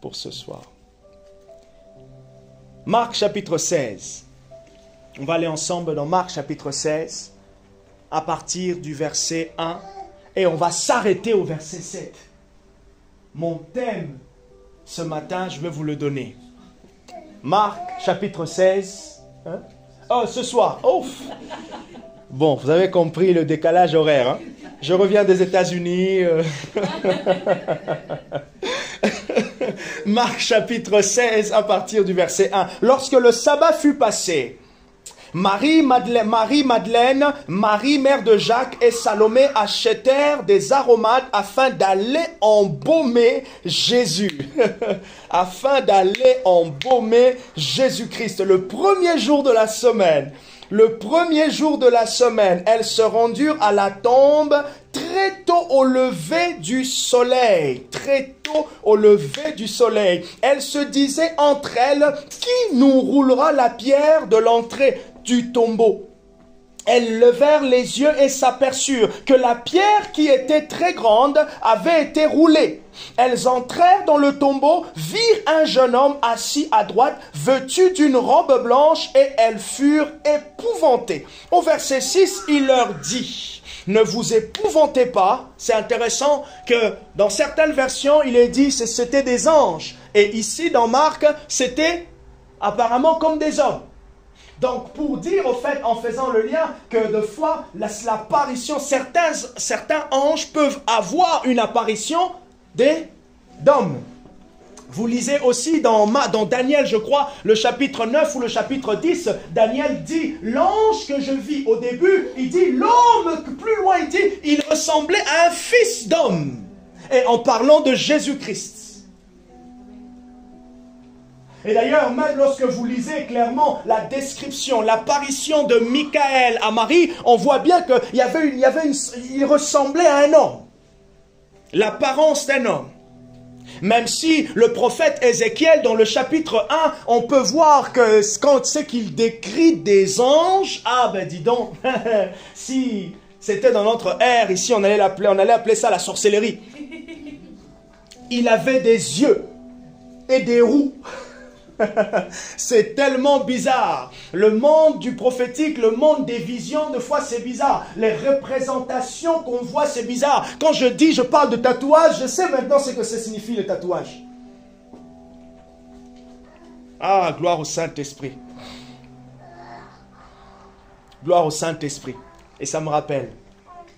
pour ce soir. Marc chapitre 16. On va aller ensemble dans Marc chapitre 16, à partir du verset 1, et on va s'arrêter au verset 7. Mon thème ce matin, je vais vous le donner. Marc chapitre 16. Hein? Oh, ce soir. Ouf. Bon, vous avez compris le décalage horaire. Hein? Je reviens des États-Unis. Marc chapitre 16 à partir du verset 1. Lorsque le sabbat fut passé, Marie-Madeleine, Marie mère de Jacques et Salomé achetèrent des aromates afin d'aller embaumer Jésus. Afin d'aller embaumer Jésus-Christ. Le premier jour de la semaine. Le premier jour de la semaine, elles se rendurent à la tombe très tôt au lever du soleil. Très tôt au lever du soleil. Elles se disaient entre elles, qui nous roulera la pierre de l'entrée du tombeau? Elles levèrent les yeux et s'aperçurent que la pierre qui était très grande avait été roulée. Elles entrèrent dans le tombeau, virent un jeune homme assis à droite, vêtu d'une robe blanche, et elles furent épouvantées. Au verset 6, il leur dit, ne vous épouvantez pas. C'est intéressant que dans certaines versions, il est dit que c'était des anges. Et ici, dans Marc, c'était apparemment comme des hommes. Donc, pour dire, au fait, en faisant le lien, que de fois, l'apparition, certains anges peuvent avoir une apparition d'hommes. Vous lisez aussi dans Daniel, je crois, le chapitre 9 ou le chapitre 10, Daniel dit, l'ange que je vis au début, il dit, l'homme, plus loin, il dit, il ressemblait à un fils d'homme. Et en parlant de Jésus-Christ. Et d'ailleurs, même lorsque vous lisez clairement la description, l'apparition de Michael à Marie, on voit bien qu'il ressemblait à un homme. L'apparence d'un homme. Même si le prophète Ézéchiel, dans le chapitre 1, on peut voir que quand c'est qu'il décrit des anges, ah ben dis donc, si c'était dans notre ère, ici on allait appeler ça la sorcellerie. Il avait des yeux et des roues. C'est tellement bizarre. Le monde du prophétique, le monde des visions, de fois c'est bizarre. Les représentations qu'on voit, c'est bizarre. Quand je parle de tatouage, je sais maintenant ce que ça signifie le tatouage. Ah, gloire au Saint-Esprit. Gloire au Saint-Esprit. Et ça me rappelle,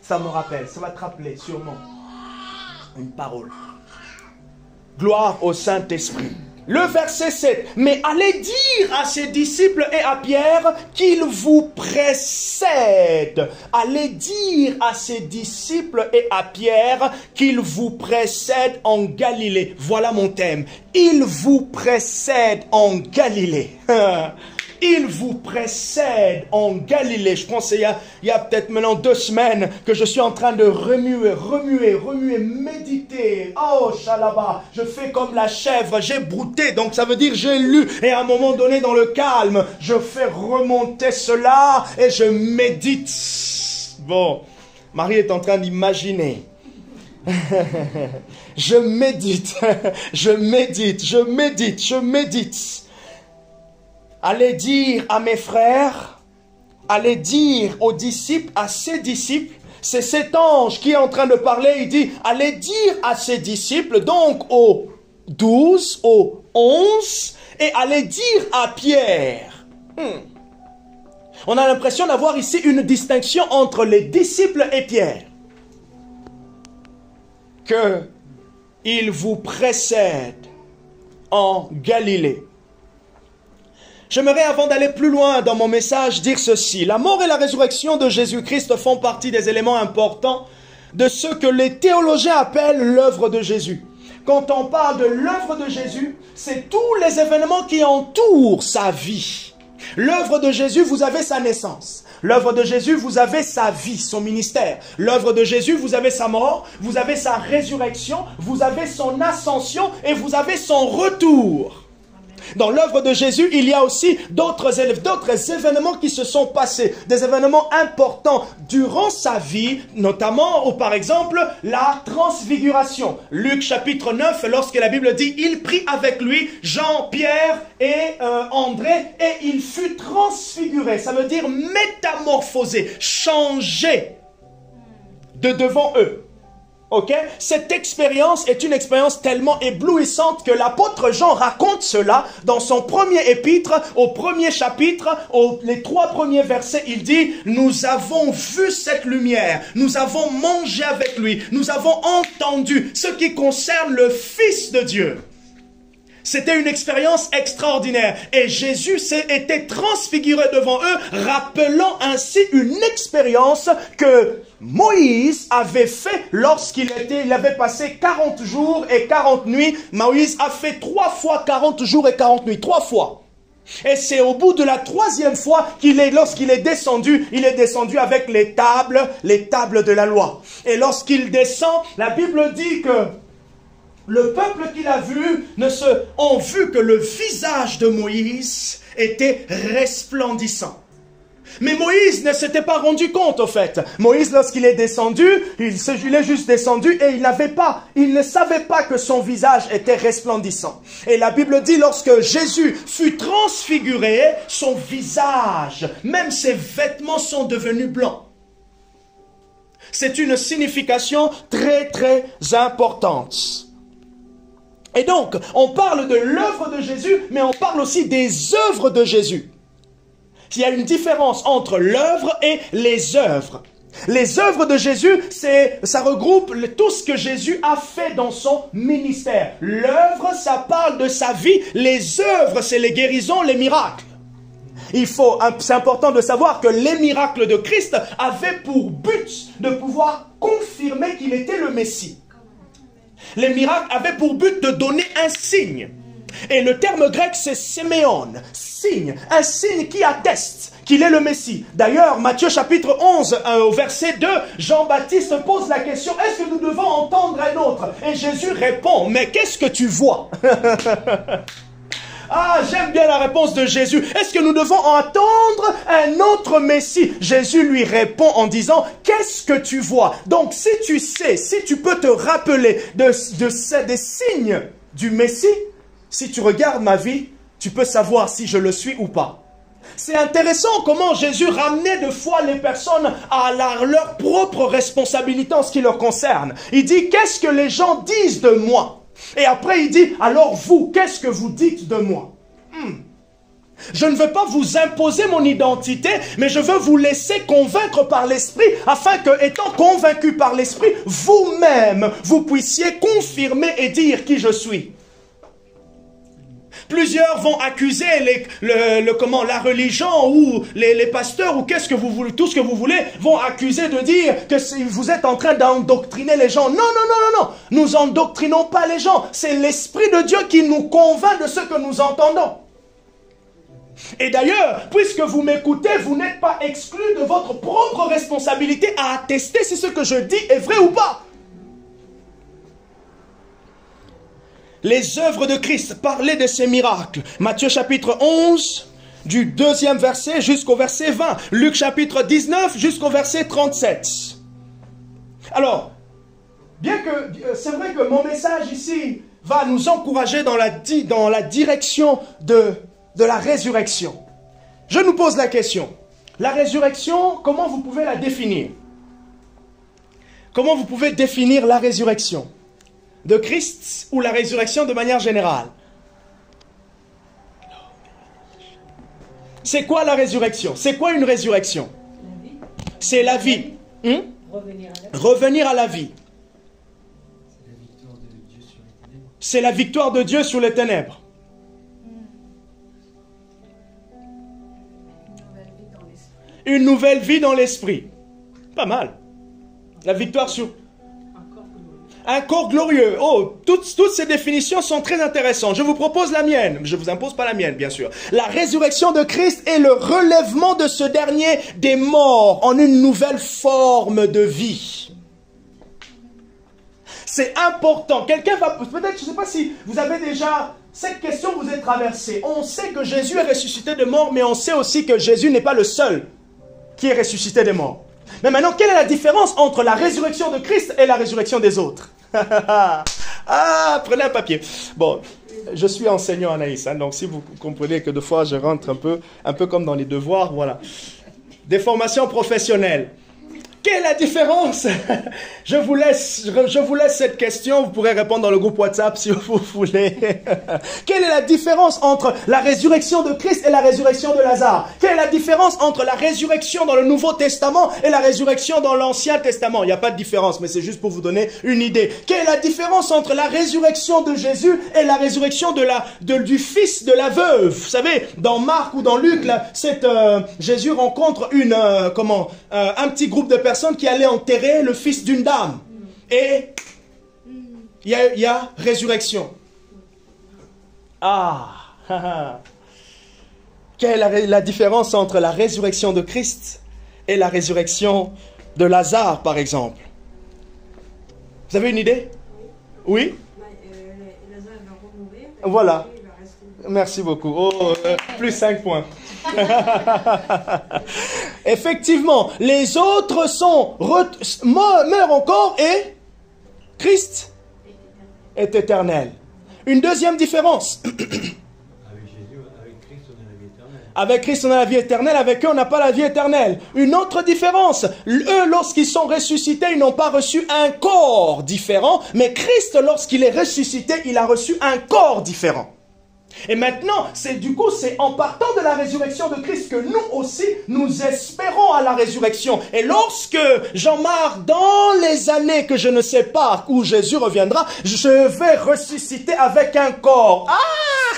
ça va te rappeler sûrement une parole. Gloire au Saint-Esprit. Le verset 7. Mais allez dire à ses disciples et à Pierre qu'il vous précède. Allez dire à ses disciples et à Pierre qu'il vous précède en Galilée. Voilà mon thème. Il vous précède en Galilée. Il vous précède en Galilée. Je pense qu'il y a peut-être maintenant 2 semaines que je suis en train de remuer, méditer. Oh, Shalaba, je fais comme la chèvre, j'ai brouté, donc ça veut dire j'ai lu. Et à un moment donné, dans le calme, je fais remonter cela et je médite. Bon, Marie est en train d'imaginer. Je médite. Allez dire à mes frères, allez dire aux disciples, à ses disciples, c'est cet ange qui est en train de parler, il dit, allez dire à ses disciples, donc aux 12, aux 11, et allez dire à Pierre. On a l'impression d'avoir ici une distinction entre les disciples et Pierre. Que il vous précède en Galilée. J'aimerais, avant d'aller plus loin dans mon message, dire ceci. La mort et la résurrection de Jésus-Christ font partie des éléments importants de ce que les théologiens appellent l'œuvre de Jésus. Quand on parle de l'œuvre de Jésus, c'est tous les événements qui entourent sa vie. L'œuvre de Jésus, vous avez sa naissance. L'œuvre de Jésus, vous avez sa vie, son ministère. L'œuvre de Jésus, vous avez sa mort, vous avez sa résurrection, vous avez son ascension et vous avez son retour. Dans l'œuvre de Jésus, il y a aussi d'autres événements qui se sont passés, des événements importants durant sa vie, notamment, ou par exemple, la transfiguration. Luc chapitre 9, lorsque la Bible dit, il prit avec lui Jean, Pierre et André, et il fut transfiguré. Ça veut dire métamorphosé, changé de devant eux. Ok? Cette expérience est une expérience tellement éblouissante que l'apôtre Jean raconte cela dans son premier épître, au premier chapitre, les 3 premiers versets. Il dit, nous avons vu cette lumière, nous avons mangé avec lui, nous avons entendu ce qui concerne le Fils de Dieu. C'était une expérience extraordinaire. Et Jésus s'est été transfiguré devant eux, rappelant ainsi une expérience que Moïse avait fait lorsqu'il avait passé 40 jours et 40 nuits. Moïse a fait 3 fois 40 jours et 40 nuits. 3 fois. Et c'est au bout de la 3e fois lorsqu'il est descendu, il est descendu avec les tables de la loi. Et lorsqu'il descend, la Bible dit que le peuple qu'il a vu ont vu que le visage de Moïse était resplendissant. Mais Moïse ne s'était pas rendu compte, au fait. Moïse, lorsqu'il est descendu, il est juste descendu et il ne savait pas que son visage était resplendissant. Et la Bible dit, lorsque Jésus fut transfiguré, son visage, même ses vêtements sont devenus blancs. C'est une signification très, très importante. Et donc, on parle de l'œuvre de Jésus, mais on parle aussi des œuvres de Jésus. Il y a une différence entre l'œuvre et les œuvres. Les œuvres de Jésus, ça regroupe tout ce que Jésus a fait dans son ministère. L'œuvre, ça parle de sa vie. Les œuvres, c'est les guérisons, les miracles. C'est important de savoir que les miracles de Christ avaient pour but de pouvoir confirmer qu'il était le Messie. Les miracles avaient pour but de donner un signe. Et le terme grec, c'est séméon, signe. Un signe qui atteste qu'il est le Messie. D'ailleurs, Matthieu chapitre 11, au verset 2, Jean-Baptiste pose la question, est-ce que nous devons entendre un autre? Et Jésus répond, mais qu'est-ce que tu vois? Ah, j'aime bien la réponse de Jésus. Est-ce que nous devons entendre un autre Messie? Jésus lui répond en disant, qu'est-ce que tu vois? Donc, si tu sais, si tu peux te rappeler des signes du Messie, si tu regardes ma vie, tu peux savoir si je le suis ou pas. C'est intéressant comment Jésus ramenait de fois les personnes à leur propre responsabilité en ce qui leur concerne. Il dit, qu'est-ce que les gens disent de moi? Et après il dit, alors vous, qu'est-ce que vous dites de moi? Je ne veux pas vous imposer mon identité, mais je veux vous laisser convaincre par l'Esprit, afin que, étant convaincu par l'Esprit, vous-même, vous puissiez confirmer et dire qui je suis. Plusieurs vont accuser la religion ou les pasteurs ou qu'est-ce que vous voulez, tout ce que vous voulez, vont accuser de dire que vous êtes en train d'endoctriner les gens. Non, nous endoctrinons pas les gens. C'est l'Esprit de Dieu qui nous convainc de ce que nous entendons. Et d'ailleurs, puisque vous m'écoutez, vous n'êtes pas exclu de votre propre responsabilité à attester si ce que je dis est vrai ou pas. Les œuvres de Christ, parler de ses miracles. Matthieu chapitre 11, du 2e verset jusqu'au verset 20. Luc chapitre 19 jusqu'au verset 37. Alors, bien que c'est vrai que mon message ici va nous encourager dans la direction de la résurrection. Je nous pose la question. La résurrection, comment vous pouvez la définir? Comment vous pouvez définir la résurrection de Christ ou la résurrection de manière générale? C'est quoi la résurrection? C'est quoi une résurrection? C'est la vie. Revenir à la vie. C'est la victoire de Dieu sur les ténèbres. Une nouvelle vie dans l'esprit. Pas mal. La victoire sur... Un corps glorieux. Oh, toutes ces définitions sont très intéressantes. Je vous propose la mienne. Je ne vous impose pas la mienne, bien sûr. La résurrection de Christ est le relèvement de ce dernier des morts en une nouvelle forme de vie. C'est important. Quelqu'un va, peut-être, je ne sais pas si vous avez déjà, cette question vous est traversée. On sait que Jésus est ressuscité des morts, mais on sait aussi que Jésus n'est pas le seul qui est ressuscité des morts. Mais maintenant, quelle est la différence entre la résurrection de Christ et la résurrection des autres? Ah, prenez un papier. Bon, je suis enseignant Anaïs, hein, donc si vous comprenez que des fois je rentre un peu comme dans les devoirs, voilà. Des formations professionnelles. Quelle est la différence? Je vous laisse cette question. Vous pourrez répondre dans le groupe WhatsApp si vous voulez. Quelle est la différence entre la résurrection de Christ et la résurrection de Lazare? Quelle est la différence entre la résurrection dans le Nouveau Testament et la résurrection dans l'Ancien Testament? Il n'y a pas de différence, mais c'est juste pour vous donner une idée. Quelle est la différence entre la résurrection de Jésus et la résurrection du fils de la veuve? Vous savez, dans Marc ou dans Luc, là, Jésus rencontre un petit groupe de personnes qui allaient enterrer le fils d'une dame. Et il y a résurrection. Quelle est la différence entre la résurrection de Christ et la résurrection de Lazare, par exemple? Vous avez une idée? Oui? Lazare va remourir. Voilà. Merci beaucoup. Plus 5 points. Effectivement, les autres meurent encore et Christ est éternel. Une deuxième différence. Avec Christ, on a la vie éternelle. Avec eux, on n'a pas la vie éternelle. Une autre différence. Eux, lorsqu'ils sont ressuscités, ils n'ont pas reçu un corps différent. Mais Christ, lorsqu'il est ressuscité, il a reçu un corps différent. Et maintenant, c'est en partant de la résurrection de Christ que nous aussi, nous espérons à la résurrection. Et lorsque Jean-Marc, dans les années que je ne sais pas où Jésus reviendra, je vais ressusciter avec un corps.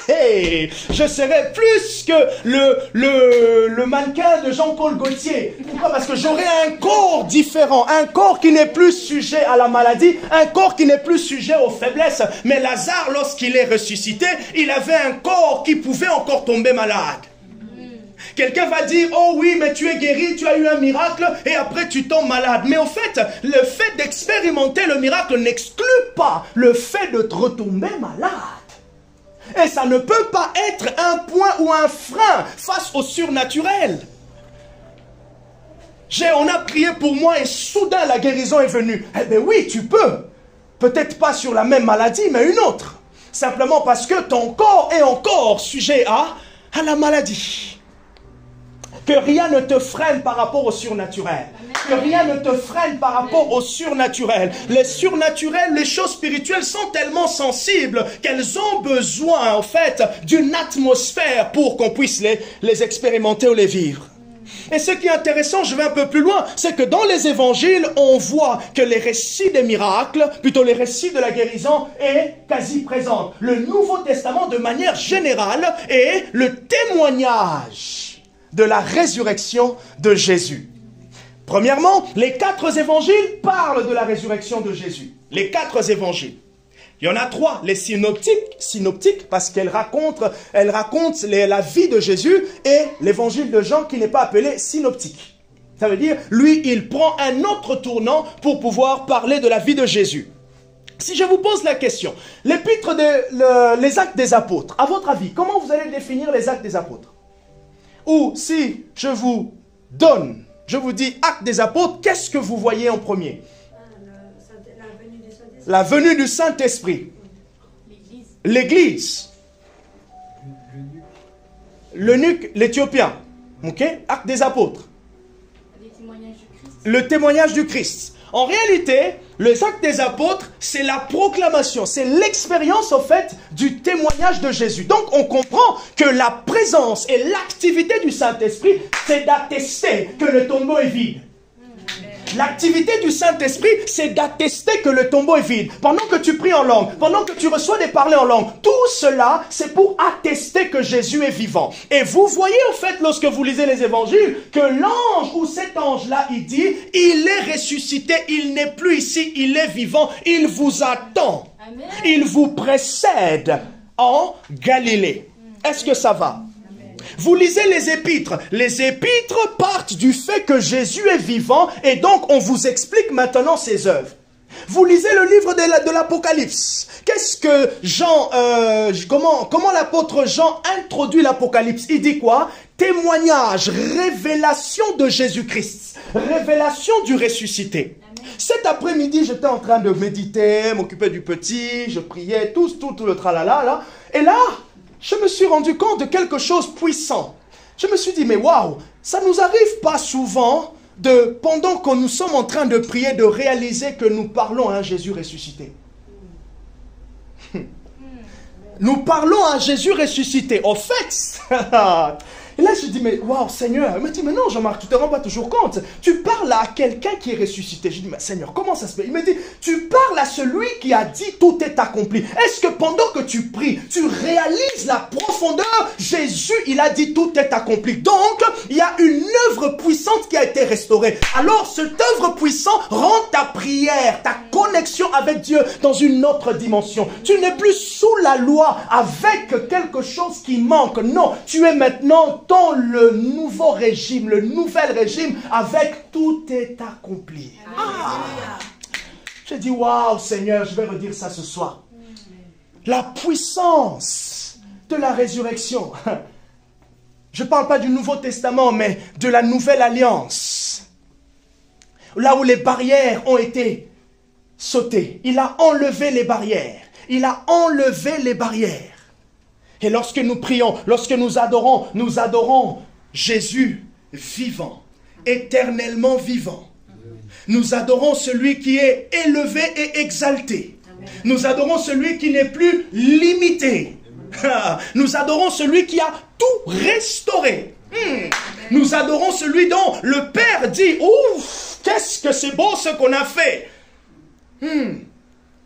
Hey, je serai plus que le mannequin de Jean-Paul Gaultier. Pourquoi? Parce que j'aurai un corps différent, un corps qui n'est plus sujet à la maladie, un corps qui n'est plus sujet aux faiblesses. Mais Lazare, lorsqu'il est ressuscité, il avait un corps qui pouvait encore tomber malade. Quelqu'un va dire, oh oui, mais tu es guéri, tu as eu un miracle, et après tu tombes malade. Mais en fait, le fait d'expérimenter le miracle n'exclut pas le fait de te retomber malade. Et ça ne peut pas être un point ou un frein face au surnaturel. On a prié pour moi et soudain la guérison est venue. Eh bien oui, tu peux. Peut-être pas sur la même maladie, mais une autre. Simplement parce que ton corps est encore sujet à la maladie. Que rien ne te freine par rapport au surnaturel. Que rien ne te freine par rapport au surnaturel. Les surnaturels, les choses spirituelles sont tellement sensibles qu'elles ont besoin, en fait, d'une atmosphère pour qu'on puisse les expérimenter ou les vivre. Et ce qui est intéressant, je vais un peu plus loin, c'est que dans les évangiles, on voit que les récits des miracles, plutôt les récits de la guérison, est quasi présent. Le Nouveau Testament, de manière générale, est le témoignage de la résurrection de Jésus. Premièrement, les 4 évangiles parlent de la résurrection de Jésus. Les 4 évangiles. Il y en a 3, les synoptiques parce qu'elles racontent la vie de Jésus, et l'évangile de Jean qui n'est pas appelé synoptique. Ça veut dire, lui, il prend un autre tournant pour pouvoir parler de la vie de Jésus. Si je vous pose la question, l'épître les actes des apôtres, à votre avis, comment vous allez définir les actes des apôtres? Ou si je vous dis actes des apôtres, qu'est-ce que vous voyez en premier? La venue du Saint-Esprit. L'Église. L'eunuque, l'Éthiopien. Ok? Acte des apôtres. Le témoignage du Christ. En réalité, les actes des apôtres, c'est la proclamation, c'est l'expérience au fait du témoignage de Jésus. Donc on comprend que la présence et l'activité du Saint-Esprit, c'est d'attester que le tombeau est vide. L'activité du Saint-Esprit, c'est d'attester que le tombeau est vide. Pendant que tu pries en langue, pendant que tu reçois des parlers en langue, tout cela, c'est pour attester que Jésus est vivant. Et vous voyez, en fait, lorsque vous lisez les évangiles, que l'ange ou cet ange-là, il dit, il est ressuscité, il n'est plus ici, il est vivant, il vous attend. Amen. Il vous précède en Galilée. Est-ce que ça va? Vous lisez les épîtres. Les épîtres partent du fait que Jésus est vivant et donc on vous explique maintenant ses œuvres. Vous lisez le livre de l'Apocalypse. Qu'est-ce que Jean, comment l'apôtre Jean introduit l'Apocalypse? Il dit quoi? Témoignage, révélation de Jésus-Christ, révélation du ressuscité. Cet après-midi, j'étais en train de méditer, m'occuper du petit, je priais, tout le tralala, là. Et là, je me suis rendu compte de quelque chose de puissant. Je me suis dit, mais waouh, ça nous arrive pas souvent pendant que nous sommes en train de prier, de réaliser que nous parlons à un Jésus ressuscité. Nous parlons à un Jésus ressuscité. Au fait, et là je dis, mais waouh Seigneur, il me dit, mais non Jean-Marc, tu ne te rends pas toujours compte. Tu parles à quelqu'un qui est ressuscité. Je dis, mais Seigneur, comment ça se fait? Il me dit, tu parles à celui qui a dit tout est accompli. Est-ce que pendant que tu pries, tu réalises la profondeur? Jésus, il a dit tout est accompli. Donc, il y a une œuvre puissante qui a été restaurée. Alors, cette œuvre puissante rend ta prière, ta connexion avec Dieu dans une autre dimension. Tu n'es plus sous la loi avec quelque chose qui manque. Non, tu es maintenant dans le nouveau régime, le nouvel régime avec tout est accompli. J'ai dit, waouh Seigneur, je vais redire ça ce soir. La puissance de la résurrection. Je ne parle pas du Nouveau Testament, mais de la Nouvelle Alliance. Là où les barrières ont été sautées. Il a enlevé les barrières. Il a enlevé les barrières. Et lorsque nous prions, lorsque nous adorons Jésus vivant, éternellement vivant. Nous adorons celui qui est élevé et exalté. Nous adorons celui qui n'est plus limité. Nous adorons celui qui a tout restauré. Nous adorons celui dont le Père dit, ouf, qu'est-ce que c'est beau ce qu'on a fait.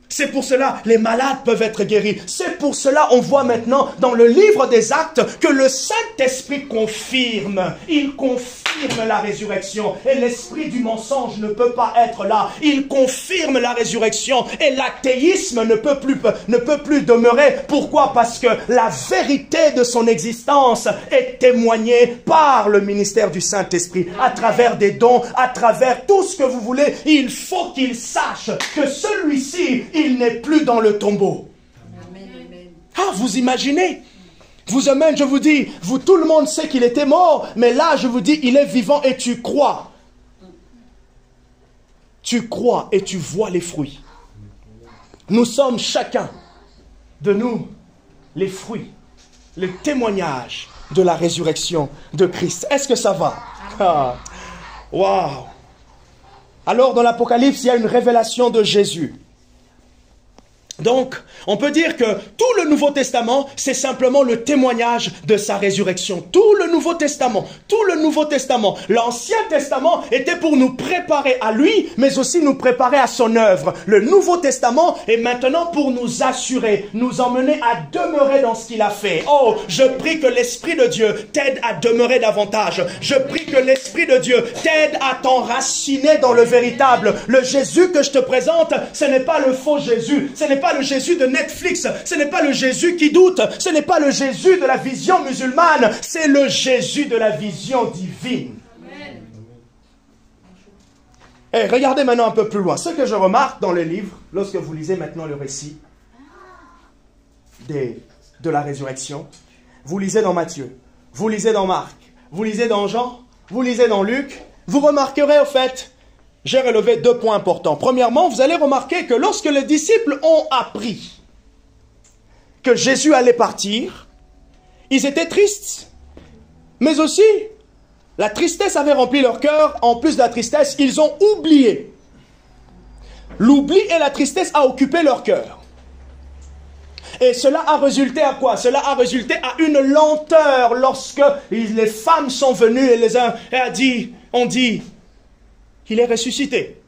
C'est pour cela les malades peuvent être guéris. C'est pour cela on voit maintenant dans le livre des Actes que le Saint-Esprit confirme. Il confirme la résurrection. Et l'esprit du mensonge ne peut pas être là. Il confirme la résurrection. Et l'athéisme ne peut plus demeurer. Pourquoi? Parce que la vérité de son existence est témoignée par le ministère du Saint-Esprit. À travers des dons, à travers tout ce que vous voulez. Il faut qu'il sache que celui-ci, il n'est plus dans le tombeau. Ah, vous imaginez? Je vous dis, tout le monde sait qu'il était mort, mais là, je vous dis, il est vivant et tu crois. Tu crois et tu vois les fruits. Nous sommes chacun de nous les fruits, le témoignage de la résurrection de Christ. Est-ce que ça va? Ah, waouh! Alors, dans l'Apocalypse, il y a une révélation de Jésus. Donc, on peut dire que tout le Nouveau Testament, c'est simplement le témoignage de sa résurrection. Tout le Nouveau Testament, l'Ancien Testament était pour nous préparer à lui, mais aussi nous préparer à son œuvre. Le Nouveau Testament est maintenant pour nous assurer, nous emmener à demeurer dans ce qu'il a fait. Oh, je prie que l'Esprit de Dieu t'aide à demeurer davantage. Je prie que l'Esprit de Dieu t'aide à t'enraciner dans le véritable. Le Jésus que je te présente, ce n'est pas le faux Jésus, ce n'est pas le Jésus de Netflix, ce n'est pas le Jésus qui doute, ce n'est pas le Jésus de la vision musulmane, c'est le Jésus de la vision divine. Et regardez maintenant un peu plus loin. Ce que je remarque dans le livre, lorsque vous lisez maintenant le récit de la résurrection, vous lisez dans Matthieu, vous lisez dans Marc, vous lisez dans Jean, vous lisez dans Luc, vous remarquerez au fait, j'ai relevé 2 points importants. Premièrement, vous allez remarquer que lorsque les disciples ont appris que Jésus allait partir, ils étaient tristes. Mais aussi, la tristesse avait rempli leur cœur. En plus de la tristesse, ils ont oublié. L'oubli et la tristesse a occupé leur cœur. Et cela a résulté à quoi? Cela a résulté à une lenteur lorsque les femmes sont venues et ont dit, il est ressuscité.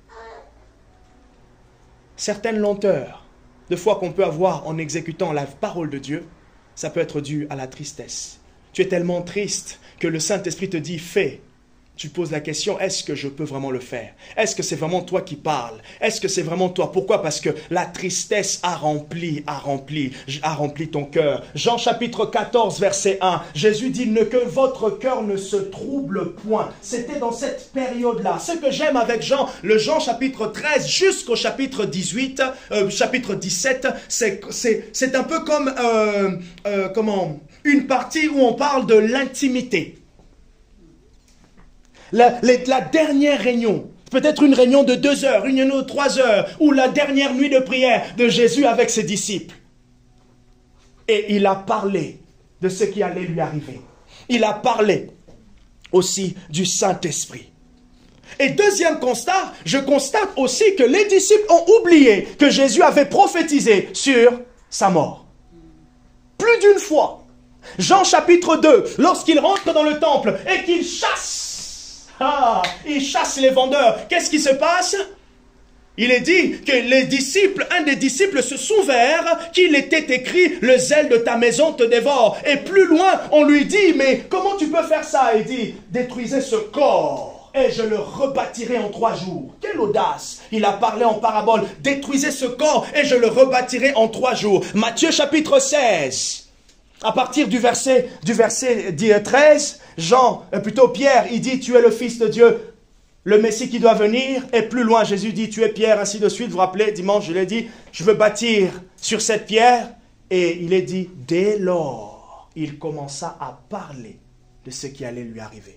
Certaines lenteurs, de foi qu'on peut avoir en exécutant la parole de Dieu, ça peut être dû à la tristesse. Tu es tellement triste que le Saint-Esprit te dit, fais. tu poses la question, est-ce que je peux vraiment le faire? Est-ce que c'est vraiment toi qui parles? Est-ce que c'est vraiment toi? Pourquoi? Parce que la tristesse a rempli ton cœur. Jean chapitre 14, verset 1, Jésus dit que votre cœur ne se trouble point. C'était dans cette période-là. Ce que j'aime avec Jean, le Jean chapitre 13 jusqu'au chapitre 18, chapitre 17, c'est un peu comme une partie où on parle de l'intimité. La dernière réunion, peut-être une réunion de 2 heures, une réunion de 3 heures, ou la dernière nuit de prière de Jésus avec ses disciples. Et il a parlé de ce qui allait lui arriver. Il a parlé aussi du Saint-Esprit. Et deuxième constat, je constate aussi que les disciples ont oublié que Jésus avait prophétisé sur sa mort. Plus d'une fois. Jean chapitre 2, lorsqu'il rentre dans le temple et qu'il chasse, il chasse les vendeurs. Qu'est-ce qui se passe? Il est dit que un des disciples se souvert qu'il était écrit « Le zèle de ta maison te dévore ». Et plus loin, on lui dit « Mais comment tu peux faire ça ?» Il dit « Détruisez ce corps et je le rebâtirai en 3 jours ». Quelle audace! Il a parlé en parabole « Détruisez ce corps et je le rebâtirai en 3 jours ». Matthieu chapitre 16. À partir du verset 13, Pierre, il dit, tu es le Fils de Dieu, le Messie qui doit venir. Et plus loin, Jésus dit, tu es Pierre, ainsi de suite. Vous vous rappelez, dimanche, je l'ai dit, je veux bâtir sur cette pierre. Et il est dit, dès lors, il commença à parler de ce qui allait lui arriver.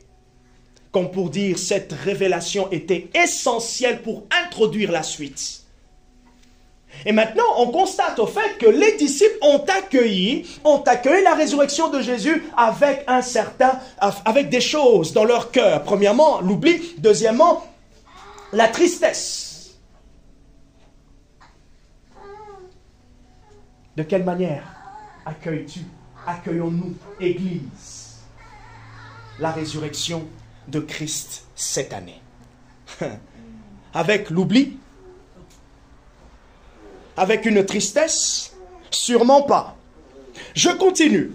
Comme pour dire, cette révélation était essentielle pour introduire la suite. Et maintenant, on constate au fait que les disciples ont accueilli la résurrection de Jésus avec des choses dans leur cœur. Premièrement, l'oubli. Deuxièmement, la tristesse. De quelle manière accueillons-nous, Église, la résurrection de Christ cette année? Avec l'oubli? Avec une tristesse? Sûrement pas. Je continue.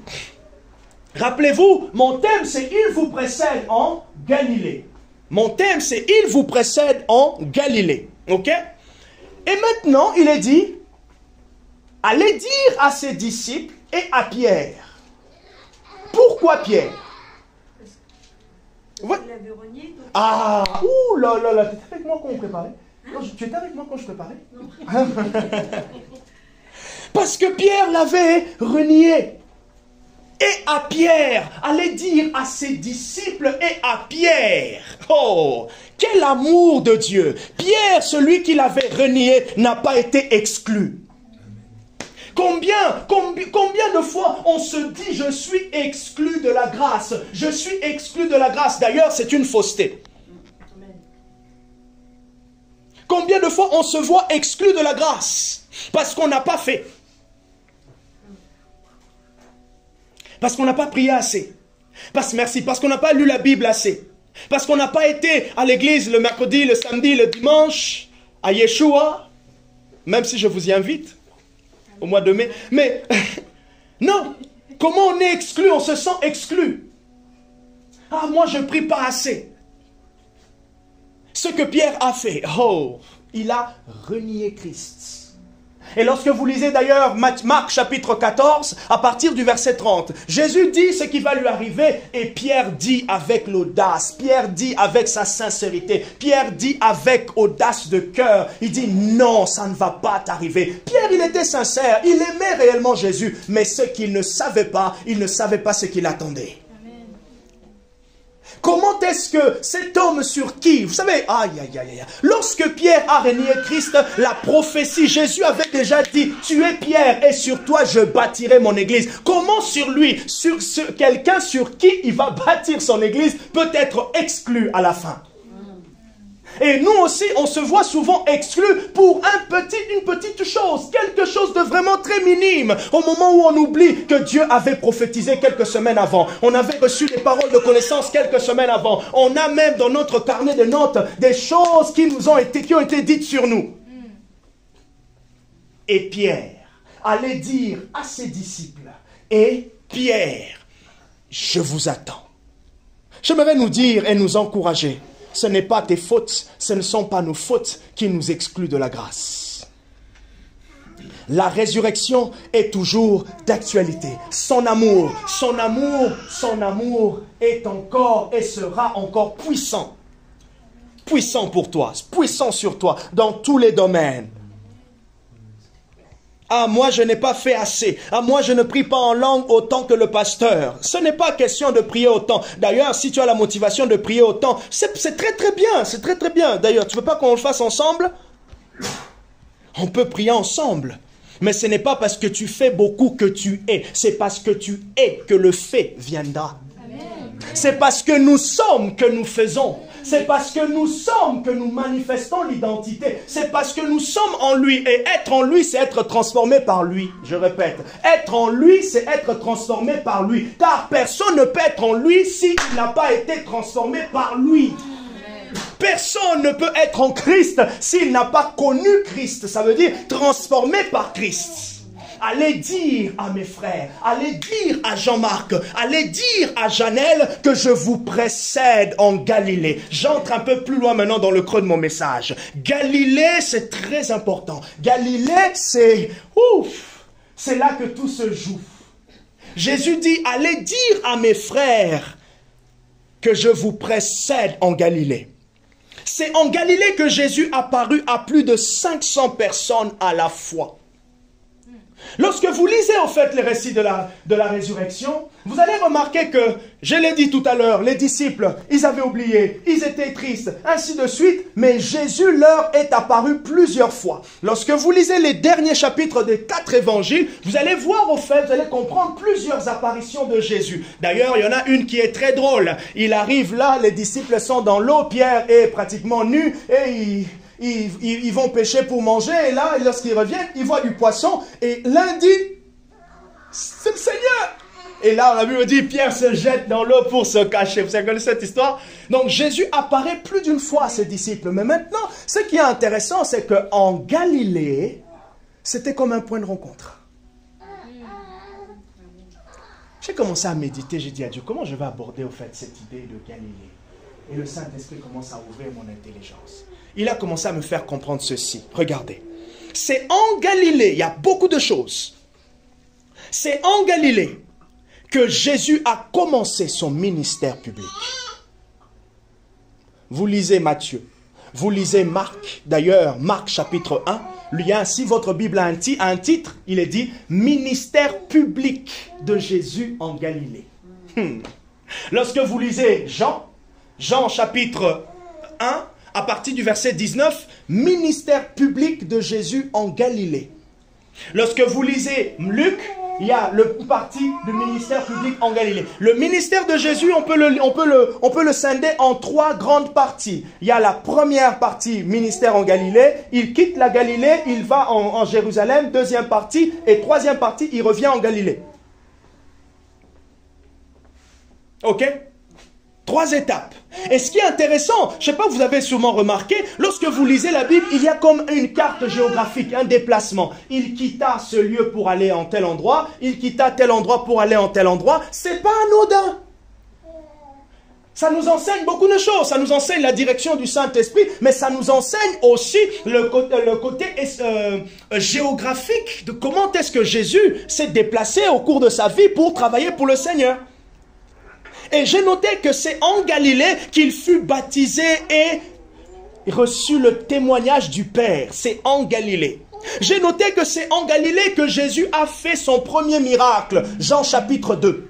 Rappelez-vous, mon thème c'est « Il vous précède en Galilée ». Mon thème c'est « Il vous précède en Galilée ». Ok? Et maintenant, il est dit « Allez dire à ses disciples et à Pierre ». Pourquoi Pierre? Ouais. Ah, ouh là là là, tu étais avec moi quand on préparait? Non, tu étais avec moi quand je préparais? Non. Parce que Pierre l'avait renié. Et à Pierre, allez dire à ses disciples et à Pierre. Oh, quel amour de Dieu. Pierre, celui qui l'avait renié, n'a pas été exclu. Combien de fois on se dit je suis exclu de la grâce. Je suis exclu de la grâce. D'ailleurs, c'est une fausseté. Combien de fois on se voit exclu de la grâce parce qu'on n'a pas fait, parce qu'on n'a pas prié assez, parce qu'on n'a pas lu la Bible assez, parce qu'on n'a pas été à l'église le mercredi, le samedi, le dimanche, à Yeshua, même si je vous y invite au mois de mai. Mais non, comment on est exclu? On se sent exclu. Ah, moi je prie pas assez. Ce que Pierre a fait, il a renié Christ. Et lorsque vous lisez d'ailleurs Marc chapitre 14, à partir du verset 30, Jésus dit ce qui va lui arriver et Pierre dit avec l'audace, Pierre dit avec sa sincérité, Pierre dit avec audace de cœur, il dit non, ça ne va pas t'arriver. Pierre, il était sincère, il aimait réellement Jésus, mais ce qu'il ne savait pas, il ne savait pas ce qu'il attendait. Comment est-ce que cet homme sur qui, vous savez, lorsque Pierre a renié Christ, la prophétie, Jésus avait déjà dit, tu es Pierre et sur toi je bâtirai mon église. Comment sur lui, sur quelqu'un sur qui il va bâtir son église, peut être exclu à la fin? Et nous aussi, on se voit souvent exclus pour une petite chose, quelque chose de vraiment très minime. Au moment où on oublie que Dieu avait prophétisé quelques semaines avant. On avait reçu des paroles de connaissance quelques semaines avant. On a même dans notre carnet de notes des choses qui ont été dites sur nous. Et Pierre allait dire à ses disciples, et Pierre, je vous attends. J'aimerais nous dire et nous encourager, ce n'est pas tes fautes, ce ne sont pas nos fautes qui nous excluent de la grâce. La résurrection est toujours d'actualité. Son amour est encore et sera encore puissant. Puissant pour toi, puissant sur toi, dans tous les domaines. Ah, moi je n'ai pas fait assez. Ah, moi je ne prie pas en langue autant que le pasteur. Ce n'est pas question de prier autant. D'ailleurs, si tu as la motivation de prier autant, c'est très très bien, c'est très très bien. D'ailleurs, tu veux pas qu'on le fasse ensemble? On peut prier ensemble. Mais ce n'est pas parce que tu fais beaucoup que tu es. C'est parce que tu es que le fait viendra. C'est parce que nous sommes que nous faisons. C'est parce que nous sommes que nous manifestons l'identité. C'est parce que nous sommes en lui. Et être en lui, c'est être transformé par lui. Je répète. Être en lui, c'est être transformé par lui. Car personne ne peut être en lui s'il n'a pas été transformé par lui. Personne ne peut être en Christ s'il n'a pas connu Christ. Ça veut dire transformé par Christ. Allez dire à mes frères, allez dire à Jean-Marc, allez dire à Janelle que je vous précède en Galilée. J'entre un peu plus loin maintenant dans le creux de mon message. Galilée, c'est très important. Galilée, c'est là que tout se joue. Jésus dit, allez dire à mes frères que je vous précède en Galilée. C'est en Galilée que Jésus apparut à plus de 500 personnes à la fois. Lorsque vous lisez en fait les récits de la résurrection, vous allez remarquer que, je l'ai dit tout à l'heure, les disciples, ils avaient oublié, ils étaient tristes, ainsi de suite, mais Jésus leur est apparu plusieurs fois. Lorsque vous lisez les derniers chapitres des 4 évangiles, vous allez voir au fait, vous allez comprendre plusieurs apparitions de Jésus. D'ailleurs, il y en a une qui est très drôle. Il arrive là, les disciples sont dans l'eau, Pierre est pratiquement nu et ils vont pêcher pour manger, et là, lorsqu'ils reviennent, ils voient du poisson, et l'un dit, c'est le Seigneur. Et là, la Bible dit, Pierre se jette dans l'eau pour se cacher. Vous savez cette histoire? Donc, Jésus apparaît plus d'une fois à ses disciples. Mais maintenant, ce qui est intéressant, c'est qu'en Galilée, c'était comme un point de rencontre. J'ai commencé à méditer, j'ai dit à Dieu, comment je vais aborder au fait cette idée de Galilée? Et le Saint-Esprit commence à ouvrir mon intelligence. Il a commencé à me faire comprendre ceci. Regardez. C'est en Galilée, il y a beaucoup de choses. C'est en Galilée que Jésus a commencé son ministère public. Vous lisez Matthieu, vous lisez Marc. D'ailleurs, Marc chapitre 1, si votre Bible a un titre, il est dit « Ministère public de Jésus en Galilée ». Lorsque vous lisez Jean chapitre 1, à partir du verset 19, ministère public de Jésus en Galilée. Lorsque vous lisez Luc, il y a le parti du ministère public en Galilée. Le ministère de Jésus, on peut le scinder en 3 grandes parties. Il y a la première partie, ministère en Galilée. Il quitte la Galilée, il va en Jérusalem. Deuxième partie, et troisième partie, il revient en Galilée. Ok? 3 étapes. Et ce qui est intéressant, je ne sais pas, vous avez sûrement remarqué, lorsque vous lisez la Bible, il y a comme une carte géographique, un déplacement. Il quitta ce lieu pour aller en tel endroit, il quitta tel endroit pour aller en tel endroit. C'est pas anodin. Ça nous enseigne beaucoup de choses. Ça nous enseigne la direction du Saint-Esprit, mais ça nous enseigne aussi le côté géographique de comment est-ce que Jésus s'est déplacé au cours de sa vie pour travailler pour le Seigneur. Et j'ai noté que c'est en Galilée qu'il fut baptisé et reçu le témoignage du Père. C'est en Galilée. J'ai noté que c'est en Galilée que Jésus a fait son premier miracle. Jean chapitre 2.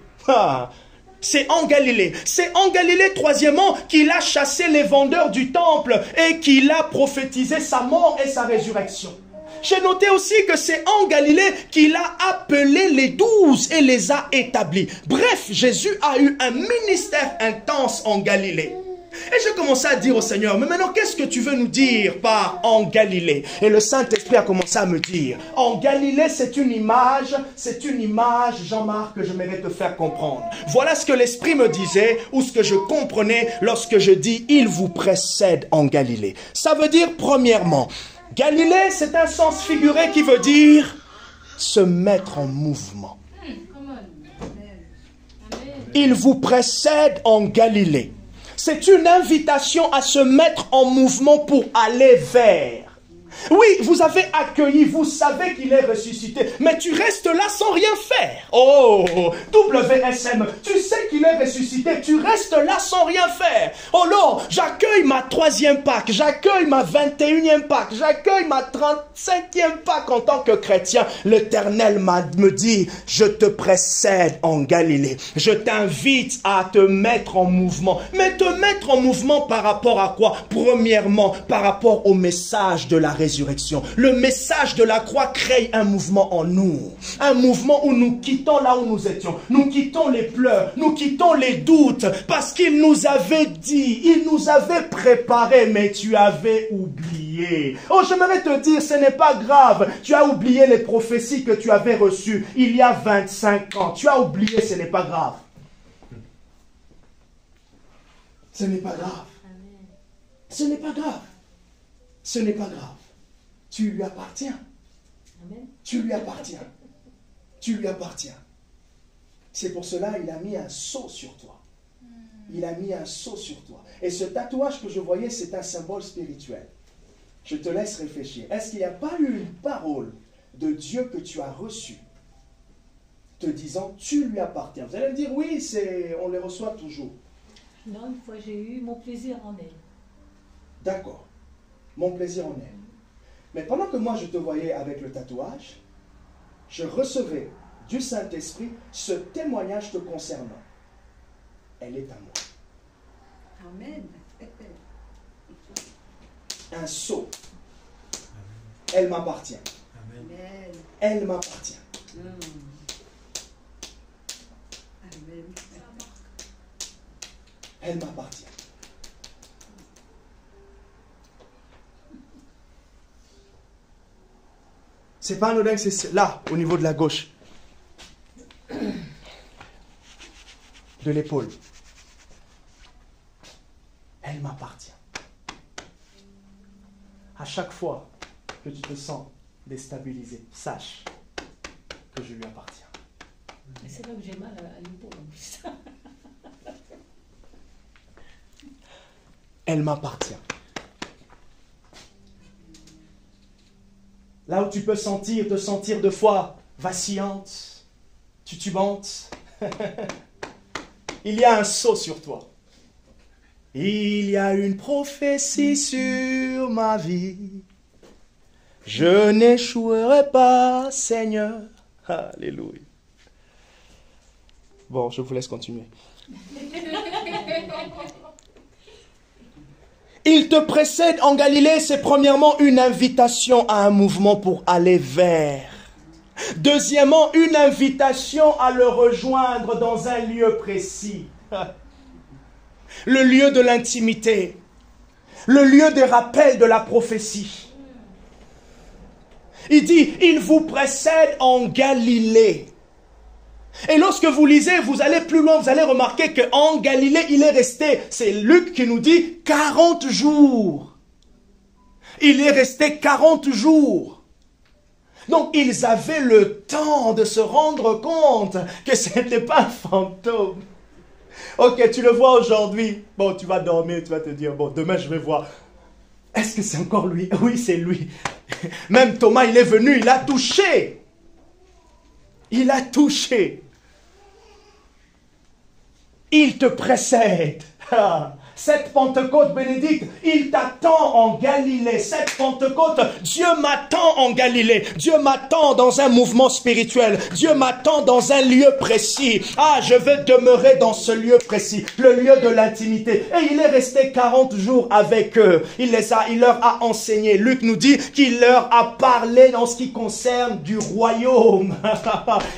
C'est en Galilée. C'est en Galilée, troisièmement, qu'il a chassé les vendeurs du temple et qu'il a prophétisé sa mort et sa résurrection. J'ai noté aussi que c'est en Galilée qu'il a appelé les 12 et les a établis. Bref, Jésus a eu un ministère intense en Galilée. Et j'ai commencé à dire au Seigneur, mais maintenant qu'est-ce que tu veux nous dire par en Galilée? Et le Saint-Esprit a commencé à me dire, en Galilée c'est une image, Jean-Marc, que je m'aimerais te faire comprendre. Voilà ce que l'Esprit me disait, ou ce que je comprenais lorsque je dis, il vous précède en Galilée. Ça veut dire, premièrement, Galilée, c'est un sens figuré qui veut dire se mettre en mouvement. Il vous précède en Galilée. C'est une invitation à se mettre en mouvement pour aller vers. Oui, vous avez accueilli, vous savez qu'il est ressuscité, mais tu restes là sans rien faire. Oh, WSM, tu sais qu'il est ressuscité, tu restes là sans rien faire. Oh non, j'accueille ma 3e Pâque, j'accueille ma 21e Pâque, j'accueille ma 35e Pâque en tant que chrétien. L'Éternel me dit, je te précède en Galilée. Je t'invite à te mettre en mouvement. Mais te mettre en mouvement par rapport à quoi? Premièrement, par rapport au message de la résurrection. Le message de la croix crée un mouvement en nous. Un mouvement où nous quittons là où nous étions. Nous quittons les pleurs, nous quittons les doutes. Parce qu'il nous avait dit, il nous avait préparé, mais tu avais oublié. Oh, j'aimerais te dire, ce n'est pas grave. Tu as oublié les prophéties que tu avais reçues il y a 25 ans. Tu as oublié, ce n'est pas grave. Ce n'est pas grave. Ce n'est pas grave. Ce n'est pas grave. Tu lui appartiens. Amen. Tu lui appartiens. Tu lui appartiens. C'est pour cela qu'il a mis un sceau sur toi. Il a mis un sceau sur toi. Et ce tatouage que je voyais, c'est un symbole spirituel. Je te laisse réfléchir. Est-ce qu'il n'y a pas eu une parole de Dieu que tu as reçue te disant, tu lui appartiens? Vous allez me dire, oui, on les reçoit toujours. Non, une fois j'ai eu mon plaisir en elle. D'accord. Mon plaisir en elle. Mais pendant que moi je te voyais avec le tatouage, je recevais du Saint-Esprit ce témoignage te concernant. Elle est à moi. Amen. Un sceau. Elle m'appartient. Amen. Elle m'appartient. Amen. Elle m'appartient. C'est pas anodin, c'est là, au niveau de la gauche. De l'épaule. Elle m'appartient. À chaque fois que tu te sens déstabilisé, sache que je lui appartiens. C'est là que j'ai mal à l'épaule en plus. Elle m'appartient. Là où tu peux te sentir de fois vacillante, titubante, il y a un sceau sur toi. Il y a une prophétie sur ma vie. Je n'échouerai pas, Seigneur. Alléluia. Bon, je vous laisse continuer. Il te précède en Galilée, c'est premièrement une invitation à un mouvement pour aller vers. Deuxièmement, une invitation à le rejoindre dans un lieu précis. Le lieu de l'intimité. Le lieu des rappels de la prophétie. Il dit, il vous précède en Galilée. Et lorsque vous lisez, vous allez plus loin, vous allez remarquer qu'en Galilée, il est resté, c'est Luc qui nous dit, 40 jours. Il est resté 40 jours. Donc, ils avaient le temps de se rendre compte que ce n'était pas un fantôme. Ok, tu le vois aujourd'hui. Bon, tu vas dormir, tu vas te dire, bon, demain je vais voir. Est-ce que c'est encore lui? Oui, c'est lui. Même Thomas, il est venu, il a touché. Il a touché. Il te précède. Cette Pentecôte, Bénédicte, il t'attend en Galilée. Cette Pentecôte, Dieu m'attend en Galilée. Dieu m'attend dans un mouvement spirituel. Dieu m'attend dans un lieu précis. Ah, je veux demeurer dans ce lieu précis, le lieu de l'intimité. Et il est resté 40 jours avec eux. Il leur a enseigné. Luc nous dit qu'il leur a parlé dans ce qui concerne du royaume.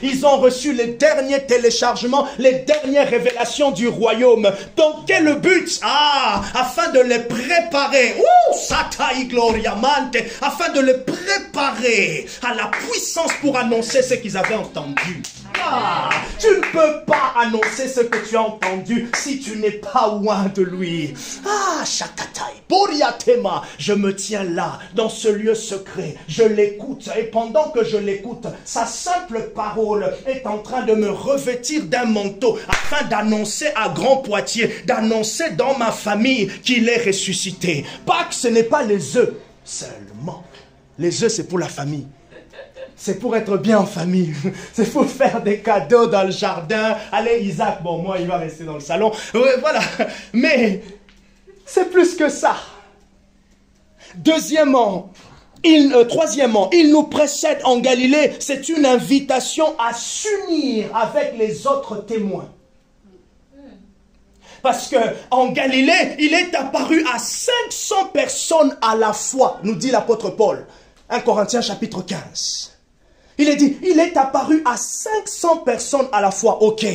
Ils ont reçu les derniers téléchargements, les dernières révélations du royaume. Donc, quel est le but? Afin de les préparer, afin de les préparer à la puissance pour annoncer ce qu'ils avaient entendu. Ah, tu ne peux pas annoncer ce que tu as entendu si tu n'es pas loin de lui. Ah, Shakatai, Boriatema, je me tiens là, dans ce lieu secret. Je l'écoute et pendant que je l'écoute, sa simple parole est en train de me revêtir d'un manteau afin d'annoncer à Grand Poitiers, d'annoncer dans ma famille qu'il est ressuscité. Pâques, ce n'est pas les œufs seulement. Les œufs, c'est pour la famille. C'est pour être bien en famille. C'est pour faire des cadeaux dans le jardin. Allez, Isaac, bon, moi, il va rester dans le salon. Ouais, voilà. Mais c'est plus que ça. Troisièmement, il nous précède en Galilée. C'est une invitation à s'unir avec les autres témoins. Parce que en Galilée, il est apparu à 500 personnes à la fois, nous dit l'apôtre Paul. 1 Corinthiens chapitre 15. Il est dit, il est apparu à 500 personnes à la fois. Ok.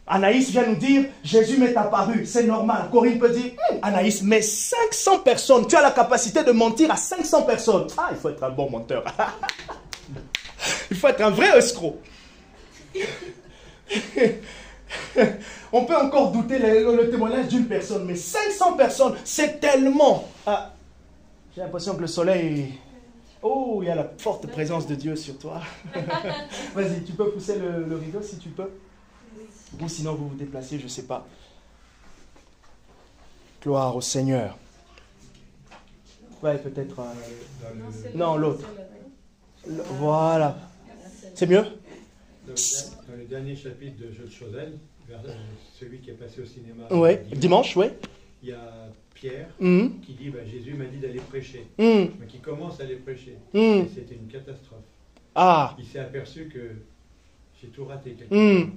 Anaïs vient nous dire, Jésus m'est apparu. C'est normal. Corinne peut dire, Anaïs, mais 500 personnes, tu as la capacité de mentir à 500 personnes. Ah, il faut être un bon menteur. Il faut être un vrai escroc. On peut encore douter le témoignage d'une personne, mais 500 personnes, c'est tellement... Ah, j'ai l'impression que le soleil... Oh, il y a la forte présence de Dieu sur toi. Vas-y, tu peux pousser le rideau si tu peux. Ou sinon vous vous déplacez, je ne sais pas. Gloire au Seigneur. Ouais, peut-être... Non, l'autre. Voilà. C'est mieux? Dans le dernier chapitre de Jules Chaudel, celui qui est passé au cinéma dimanche, oui. Il y a Pierre qui dit Jésus m'a dit d'aller prêcher. Mais qui commence à aller prêcher. Et c'était une catastrophe. Ah. Il s'est aperçu que j'ai tout raté quelque part.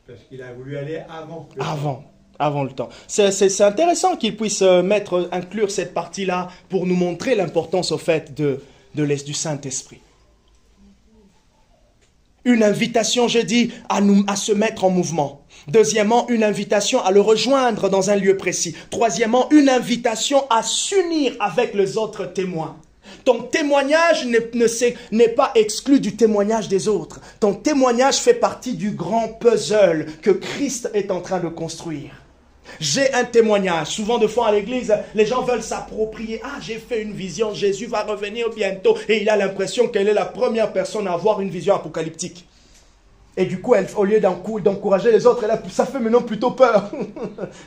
Parce qu'il a voulu aller avant le temps. Avant le temps. C'est intéressant qu'il puisse inclure cette partie-là pour nous montrer l'importance au fait du Saint-Esprit. Une invitation, je dis, à se mettre en mouvement. Deuxièmement, une invitation à le rejoindre dans un lieu précis. Troisièmement, une invitation à s'unir avec les autres témoins. Ton témoignage n'est pas exclu du témoignage des autres. Ton témoignage fait partie du grand puzzle que Christ est en train de construire. J'ai un témoignage. Souvent de fois à l'église, les gens veulent s'approprier. Ah, j'ai fait une vision, Jésus va revenir bientôt. Et il a l'impression qu'elle est la première personne à avoir une vision apocalyptique. Et du coup, au lieu d'encourager les autres, ça fait maintenant plutôt peur.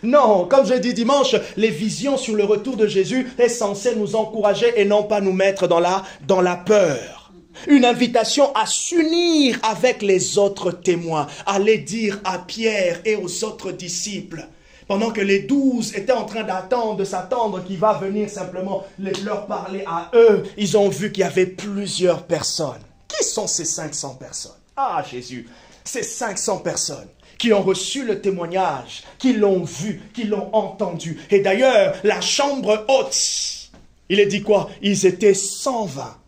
Non, comme j'ai dit dimanche, les visions sur le retour de Jésus est censées nous encourager et non pas nous mettre dans la peur. Une invitation à s'unir avec les autres témoins, à les dire à Pierre et aux autres disciples. Pendant que les 12 étaient en train de s'attendre qu'il va venir simplement leur parler à eux, ils ont vu qu'il y avait plusieurs personnes. Qui sont ces 500 personnes? Ah, Jésus, ces 500 personnes qui ont reçu le témoignage, qui l'ont vu, qui l'ont entendu. Et d'ailleurs, la chambre haute, il est dit quoi? Ils étaient 120.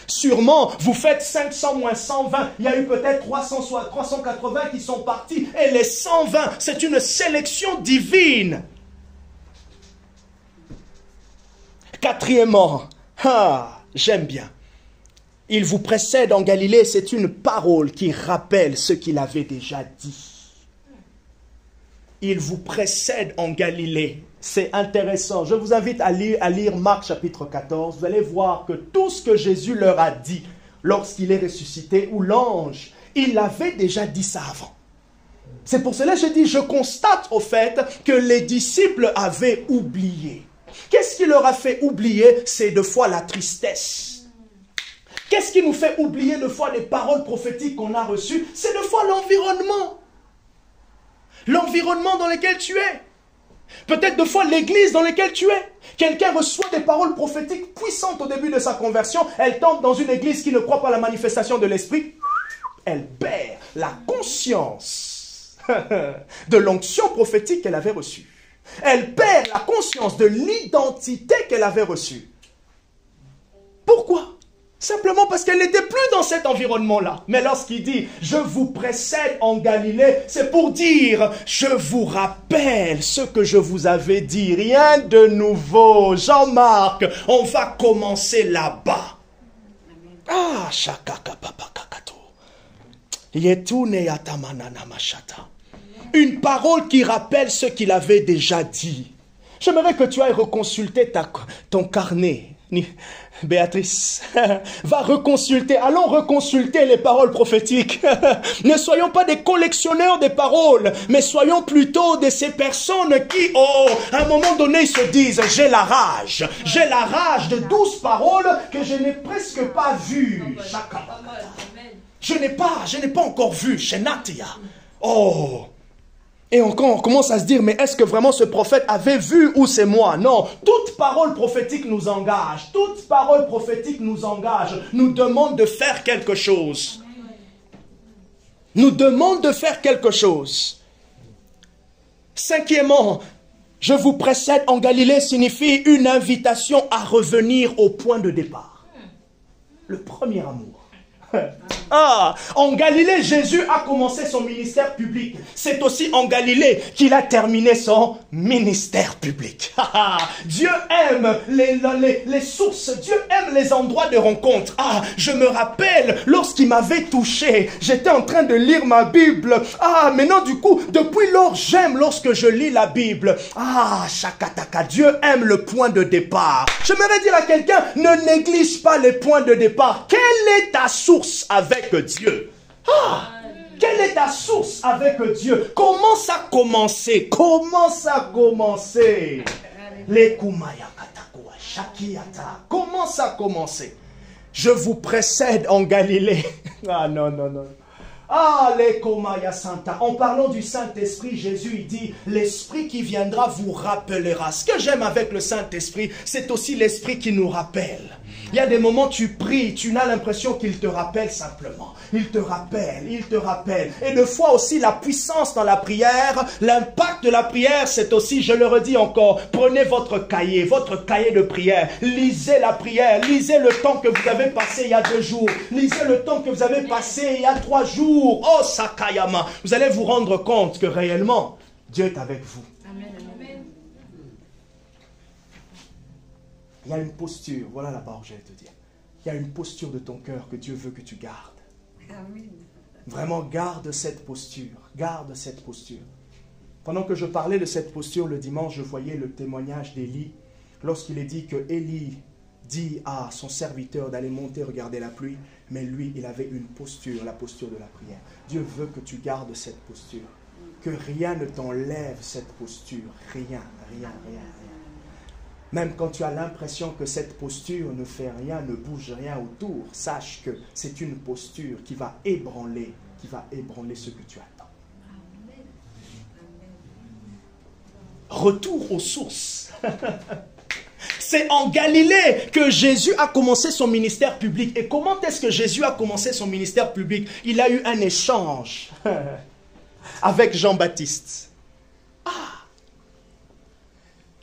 Sûrement, vous faites 500 moins 120, il y a eu peut-être 380 qui sont partis, et les 120, c'est une sélection divine. Quatrièmement, j'aime bien. Il vous précède en Galilée, c'est une parole qui rappelle ce qu'il avait déjà dit. Il vous précède en Galilée. C'est intéressant. Je vous invite à lire Marc chapitre 14. Vous allez voir que tout ce que Jésus leur a dit lorsqu'il est ressuscité, ou l'ange, il avait déjà dit ça avant. C'est pour cela que je dis, je constate au fait que les disciples avaient oublié. Qu'est-ce qui leur a fait oublier? C'est de fois la tristesse. Qu'est-ce qui nous fait oublier de fois les paroles prophétiques qu'on a reçues? C'est de fois l'environnement. L'environnement dans lequel tu es. Peut-être de fois l'église dans laquelle tu es. Quelqu'un reçoit des paroles prophétiques puissantes au début de sa conversion. Elle tombe dans une église qui ne croit pas à la manifestation de l'esprit. Elle perd la conscience de l'onction prophétique qu'elle avait reçue. Elle perd la conscience de l'identité qu'elle avait reçue. Pourquoi? Simplement parce qu'elle n'était plus dans cet environnement-là. Mais lorsqu'il dit « Je vous précède en Galilée », c'est pour dire « Je vous rappelle ce que je vous avais dit. Rien de nouveau. Jean-Marc, on va commencer là-bas. » Ah, shakakapapakakato. Une parole qui rappelle ce qu'il avait déjà dit. J'aimerais que tu ailles reconsulter ton carnet. Béatrice, va reconsulter, allons reconsulter les paroles prophétiques. Ne soyons pas des collectionneurs de paroles, mais soyons plutôt de ces personnes qui, à un moment donné, ils se disent, j'ai la rage de 12 paroles que je n'ai presque pas vues. Je n'ai pas encore vu chez Natia. Et on commence à se dire, mais est-ce que vraiment ce prophète avait vu ou c'est moi? Non, toute parole prophétique nous engage. Toute parole prophétique nous engage. Nous demande de faire quelque chose. Nous demande de faire quelque chose. Cinquièmement, je vous précède en Galilée signifie une invitation à revenir au point de départ. Le premier amour. En Galilée, Jésus a commencé son ministère public. C'est aussi en Galilée qu'il a terminé son ministère public. Dieu aime les sources, Dieu aime les endroits de rencontre. Je me rappelle lorsqu'il m'avait touché, j'étais en train de lire ma Bible. Maintenant du coup, depuis lors, j'aime lorsque je lis la Bible. Shakataka, Dieu aime le point de départ. J'aimerais dire à quelqu'un, ne néglige pas les points de départ. Quelle est ta source avec Dieu? Quelle est ta source avec Dieu? Comment ça a commencé? Comment ça a commencé? Comment ça a commencé? Je vous précède en Galilée. Non. En parlant du Saint-Esprit, Jésus il dit, l'Esprit qui viendra vous rappellera. Ce que j'aime avec le Saint-Esprit, c'est aussi l'Esprit qui nous rappelle. Il y a des moments tu pries, tu n'as l'impression qu'il te rappelle simplement. Il te rappelle. Et de fois aussi la puissance dans la prière, l'impact de la prière, c'est aussi, je le redis encore, prenez votre cahier de prière, lisez la prière, lisez le temps que vous avez passé il y a 2 jours, lisez le temps que vous avez passé il y a 3 jours. Oh Sakayama, vous allez vous rendre compte que réellement, Dieu est avec vous. Amen. Il y a une posture, voilà la barre que j'allais te dire. Il y a une posture de ton cœur que Dieu veut que tu gardes. Amen. Vraiment, garde cette posture. Garde cette posture. Pendant que je parlais de cette posture le dimanche, je voyais le témoignage d'Élie. Lorsqu'il est dit que Élie dit à son serviteur d'aller monter regarder la pluie, mais lui, il avait une posture, la posture de la prière. Dieu veut que tu gardes cette posture. Que rien ne t'enlève cette posture. Rien. Même quand tu as l'impression que cette posture ne fait rien, ne bouge rien autour, sache que c'est une posture qui va ébranler ce que tu attends. Retour aux sources. C'est en Galilée que Jésus a commencé son ministère public. Et comment est-ce que Jésus a commencé son ministère public? Il a eu un échange avec Jean-Baptiste.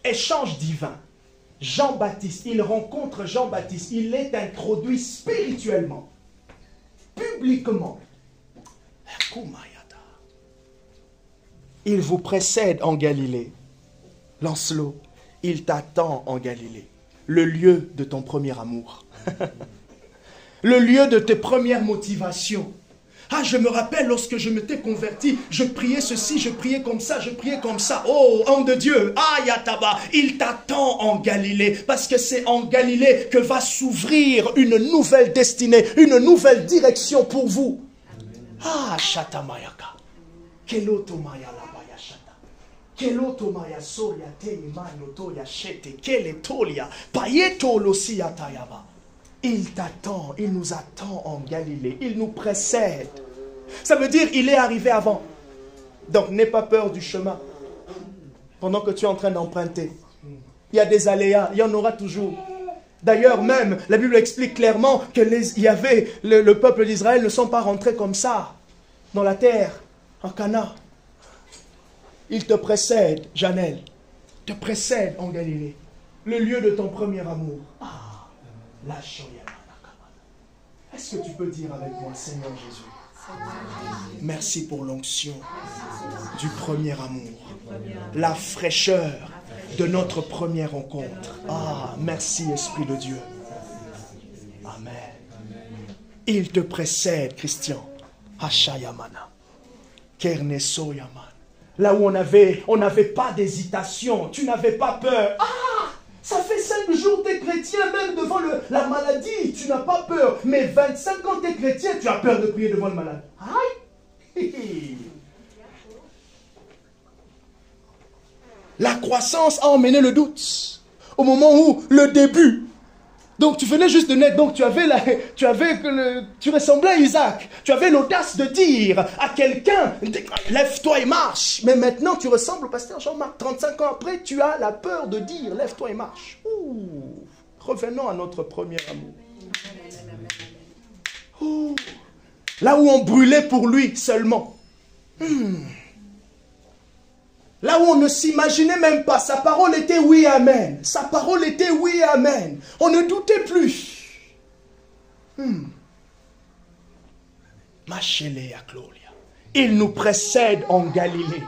Échange divin. Jean-Baptiste, il rencontre Jean-Baptiste, il est introduit spirituellement, publiquement. Il vous précède en Galilée. Lancelot, il t'attend en Galilée, le lieu de ton premier amour, le lieu de tes premières motivations. Je me rappelle lorsque je m'étais converti, je priais ceci, je priais comme ça, je priais comme ça. Oh, homme de Dieu, Yataba, il t'attend en Galilée, parce que c'est en Galilée que va s'ouvrir une nouvelle destinée, une nouvelle direction pour vous. Shatamayaka. Keloto maya labaya shata. Keloto maya soria te imano toya shete, kele tolia, payeto losia tayaba. Il t'attend, il nous attend en Galilée, il nous précède. Ça veut dire il est arrivé avant. Donc n'aie pas peur du chemin. Pendant que tu es en train d'emprunter, il y a des aléas, il y en aura toujours. D'ailleurs même, la Bible explique clairement que le peuple d'Israël ne sont pas rentrés comme ça dans la terre, en Canaan. Il te précède, Janelle, te précède en Galilée, le lieu de ton premier amour. Est-ce que tu peux dire avec moi, Seigneur Jésus, merci pour l'onction du premier amour, la fraîcheur de notre première rencontre. Merci Esprit de Dieu. Amen. Il te précède, Christian. Hashayamana. Kerneso Yaman. Là où on n'avait pas d'hésitation, tu n'avais pas peur. Ah, ça fait 5 jours t'es chrétien, même devant la maladie, tu n'as pas peur. Mais 25 ans t'es chrétien, tu as peur de prier devant le malade. Aïe. La croissance a emmené le doute. Au moment où le début. Donc tu venais juste de naître, donc tu ressemblais à Isaac. Tu avais l'audace de dire à quelqu'un, lève-toi et marche. Mais maintenant tu ressembles au pasteur Jean-Marc. 35 ans après, tu as la peur de dire, lève-toi et marche. Ouh. Revenons à notre premier amour. Ouh. Là où on brûlait pour lui seulement. Là où on ne s'imaginait même pas, sa parole était oui, amen. Sa parole était oui, amen. On ne doutait plus. Il nous précède en Galilée.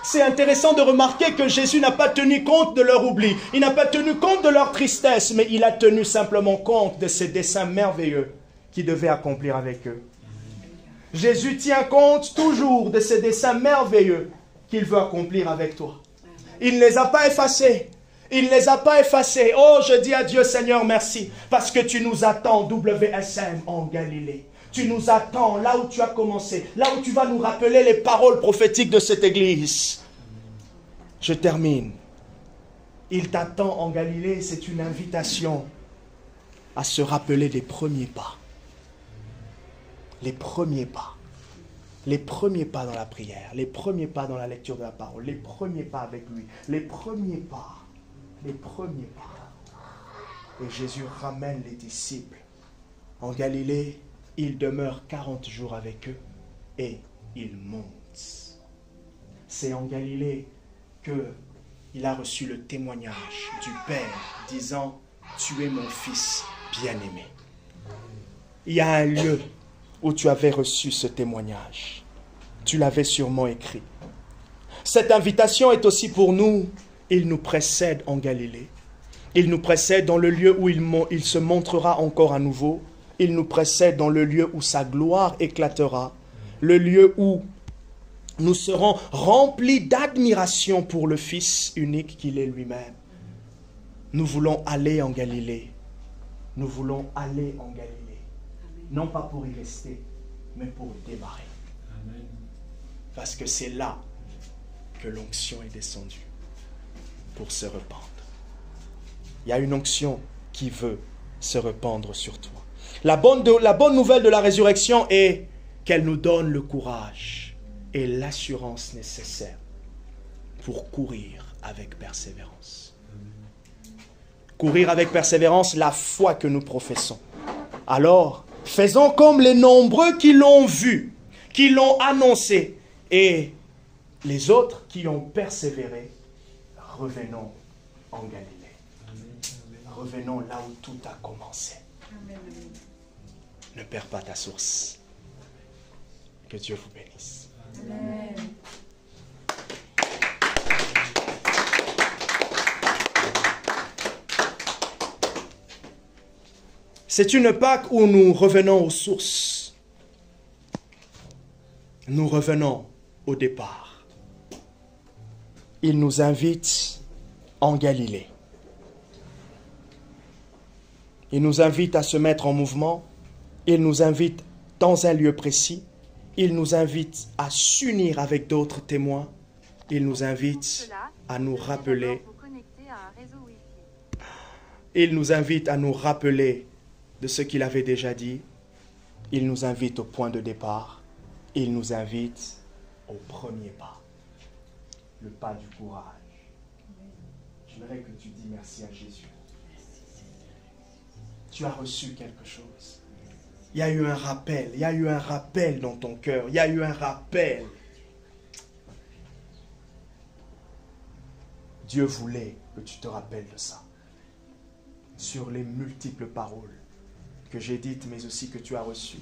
C'est intéressant de remarquer que Jésus n'a pas tenu compte de leur oubli. Il n'a pas tenu compte de leur tristesse, mais il a tenu simplement compte de ses desseins merveilleux qu'il devait accomplir avec eux. Jésus tient compte toujours de ses desseins merveilleux qu'il veut accomplir avec toi. Il ne les a pas effacés. Il ne les a pas effacés. Oh, je dis à Dieu, Seigneur, merci. Parce que tu nous attends, WSM, en Galilée. Tu nous attends là où tu as commencé. Là où tu vas nous rappeler les paroles prophétiques de cette église. Je termine. Il t'attend en Galilée. C'est une invitation à se rappeler des premiers pas. Les premiers pas. Les premiers pas dans la prière, les premiers pas dans la lecture de la parole, les premiers pas avec lui, les premiers pas. Et Jésus ramène les disciples. En Galilée, il demeure 40 jours avec eux et il monte. C'est en Galilée qu'il a reçu le témoignage du Père disant « Tu es mon fils bien-aimé ». Il y a un lieu où tu avais reçu ce témoignage. Tu l'avais sûrement écrit. Cette invitation est aussi pour nous. Il nous précède en Galilée. Il nous précède dans le lieu où il se montrera encore à nouveau. Il nous précède dans le lieu où sa gloire éclatera. Le lieu où nous serons remplis d'admiration pour le Fils unique qu'il est lui-même. Nous voulons aller en Galilée. Nous voulons aller en Galilée. Non pas pour y rester, mais pour démarrer. Amen. Parce que c'est là que l'onction est descendue pour se rependre. Il y a une onction qui veut se rependre sur toi. La bonne nouvelle de la résurrection est qu'elle nous donne le courage et l'assurance nécessaire pour courir avec persévérance. Courir avec persévérance la foi que nous professons. Alors, faisons comme les nombreux qui l'ont vu, qui l'ont annoncé, et les autres qui ont persévéré, revenons en Galilée. Revenons là où tout a commencé. Ne perds pas ta source. Que Dieu vous bénisse. Amen. C'est une Pâque où nous revenons aux sources. Nous revenons au départ. Il nous invite en Galilée. Il nous invite à se mettre en mouvement. Il nous invite dans un lieu précis. Il nous invite à s'unir avec d'autres témoins. Il nous invite à nous rappeler. Il nous invite à nous rappeler de ce qu'il avait déjà dit. Il nous invite au point de départ. Il nous invite au premier pas. Le pas du courage. J'aimerais que tu dis merci à Jésus. Tu as reçu quelque chose. Il y a eu un rappel. Il y a eu un rappel dans ton cœur. Il y a eu un rappel. Dieu voulait que tu te rappelles de ça. Sur les multiples paroles que j'ai dites, mais aussi que tu as reçues.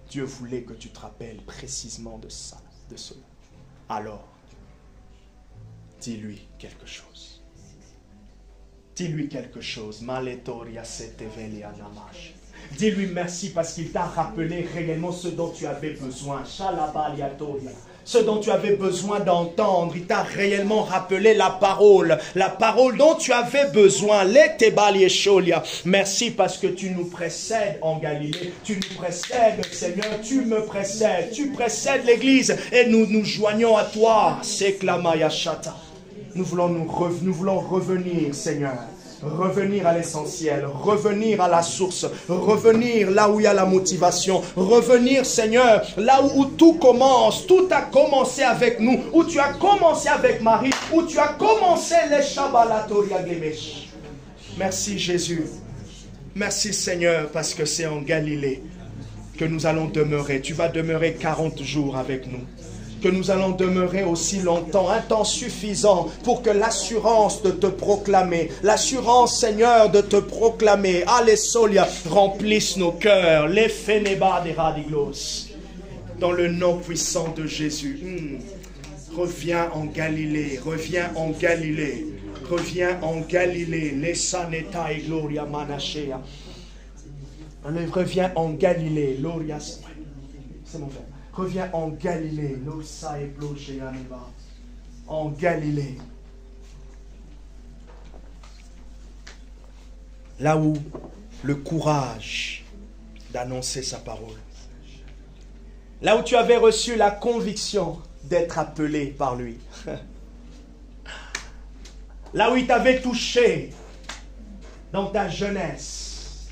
Dieu voulait que tu te rappelles précisément de ça, de cela. Alors, dis-lui quelque chose. Dis-lui quelque chose. Dis-lui merci parce qu'il t'a rappelé réellement ce dont tu avais besoin. Ce dont tu avais besoin d'entendre. Il t'a réellement rappelé la parole dont tu avais besoin. Merci parce que tu nous précèdes en Galilée. Tu nous précèdes, Seigneur. Tu me précèdes. Tu précèdes l'Église. Et nous nous joignons à toi. Nous voulons revenir, Seigneur. Revenir à l'essentiel, revenir à la source, revenir là où il y a la motivation, revenir, Seigneur, là où tout commence, tout a commencé avec nous, où tu as commencé avec Marie, où tu as commencé les Shabbalatoria Gemesh. Merci Jésus, merci Seigneur, parce que c'est en Galilée que nous allons demeurer. Tu vas demeurer 40 jours avec nous. Que nous allons demeurer aussi longtemps, un temps suffisant pour que l'assurance de te proclamer, l'assurance, Seigneur, de te proclamer, Alléluia, remplisse nos cœurs, les Phénéba des Radiglos, dans le nom puissant de Jésus. Reviens en Galilée, reviens en Galilée, reviens en Galilée, les Saneta et Gloria Manachea. Reviens en Galilée, Gloria. C'est mon frère. Reviens en Galilée, en Galilée. Là où le courage d'annoncer sa parole. Là où tu avais reçu la conviction d'être appelé par lui. Là où il t'avait touché dans ta jeunesse.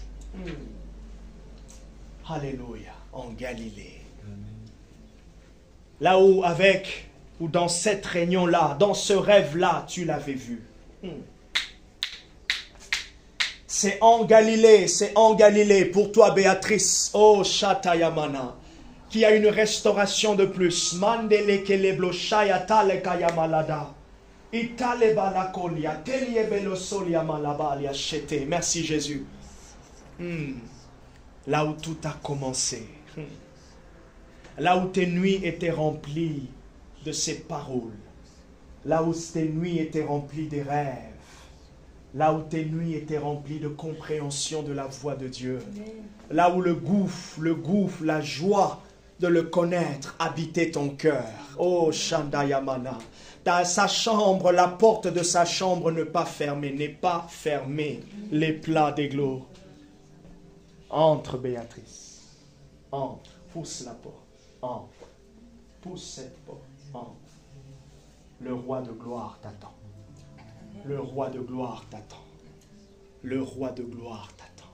Alléluia, en Galilée. Là où dans cette réunion-là, dans ce rêve-là, tu l'avais vu. C'est en Galilée pour toi, Béatrice, oh Shatayamana, qui a une restauration de plus. Mandele keleblo shayatale kayamalada. Itale balakolia, teliebelo solia malabalia chete. Merci Jésus. Là où tout a commencé. Là où tes nuits étaient remplies de ces paroles. Là où tes nuits étaient remplies des rêves. Là où tes nuits étaient remplies de compréhension de la voix de Dieu. Là où le gouffre, la joie de le connaître habitait ton cœur. Oh Shandayamana. Sa chambre, la porte de sa chambre n'est pas fermée. Les plats des gloires. Entre, Béatrice. Entre. Pousse la porte. Entre. Pousse cette porte. Entre. Le roi de gloire t'attend. Le roi de gloire t'attend. Le roi de gloire t'attend.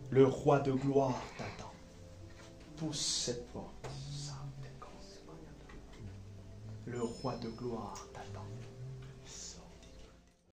Le roi de gloire t'attend. Pousse cette porte. Le roi de gloire t'attend.